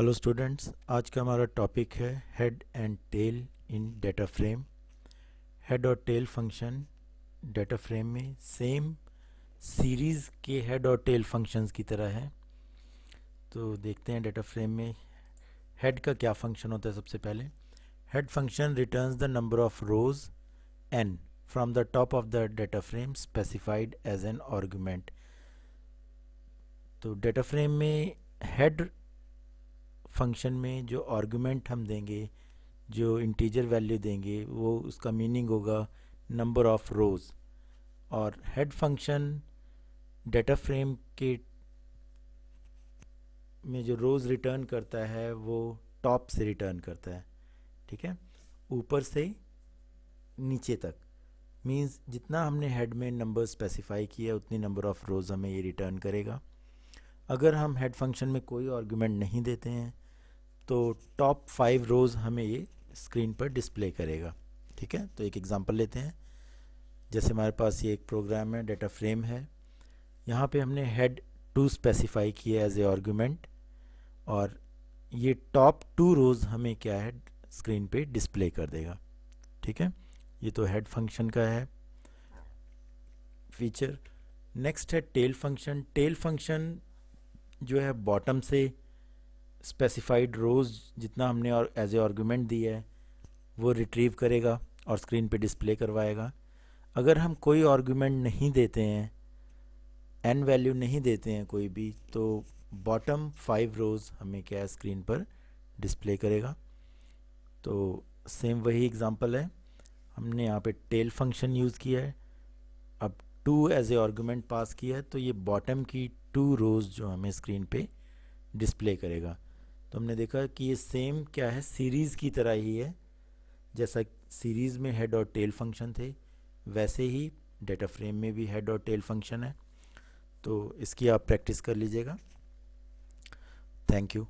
Hello students, आज का हमारा टॉपिक है head and tail in data frame. Head और टेल फंक्शन डेटा फ्रेम में सेम सीरीज़ के हेड और टेल फंक्शंस की तरह है। तो देखते हैं डेटा फ्रेम में हेड का क्या फंक्शन होता है। सबसे पहले head function returns the number of rows n from the top of the data frame specified as an argument. तो डेटा फ्रेम में हेड फंक्शन में जो आर्गुमेंट हम देंगे, जो इंटीजर वैल्यू देंगे, वो उसका मीनिंग होगा नंबर ऑफ रोज। और हेड फंक्शन डेटा फ्रेम के में जो रोज रिटर्न करता है वो टॉप से रिटर्न करता है। ठीक है, ऊपर से नीचे तक मींस जितना हमने हेड में नंबर स्पेसिफाई किया उतनी नंबर ऑफ रोज हमें ये रिटर्न करेगा। अगर हम हेड फंक्शन में कोई आर्गुमेंट नहीं देते हैं तो टॉप 5 रोज हमें ये स्क्रीन पर डिस्प्ले करेगा। ठीक है, तो एक एग्जांपल लेते हैं। जैसे हमारे पास ये एक प्रोग्राम है, डेटा फ्रेम है, यहाँ पे हमने हेड 2 स्पेसिफाई किया एज ए आर्गुमेंट और ये टॉप 2 रोज हमें क्या है स्क्रीन पे डिस्प्ले कर देगा। ठीक है, ये तो हेड फंक्शन का है फीचर। नेक्स्ट है टेल फंक्शन। टेल फंक्शन जो है बॉटम से स्पेसिफाइड रोज जितना हमने और एज ए आर्गुमेंट दिया है वो रिट्रीव करेगा और स्क्रीन पे डिस्प्ले करवाएगा। अगर हम कोई आर्गुमेंट नहीं देते हैं, एन वैल्यू नहीं देते हैं कोई भी, तो बॉटम 5 रोज हमें क्या है स्क्रीन पर डिस्प्ले करेगा। तो सेम वही एग्जांपल है, हमने यहाँ पे टेल फंक्शन यूज़ किया है, अब 2 एज ए आर्गुमेंट पास किया है, तो ये बॉटम की 2 रोज जो हमें स्क्रीन पे डिस्प्ले करेगा। तो हमने देखा कि ये सेम क्या है, सीरीज़ की तरह ही है। जैसा सीरीज़ में हेड और टेल फंक्शन थे वैसे ही डेटा फ्रेम में भी हेड और टेल फंक्शन है। तो इसकी आप प्रैक्टिस कर लीजिएगा। Thank you.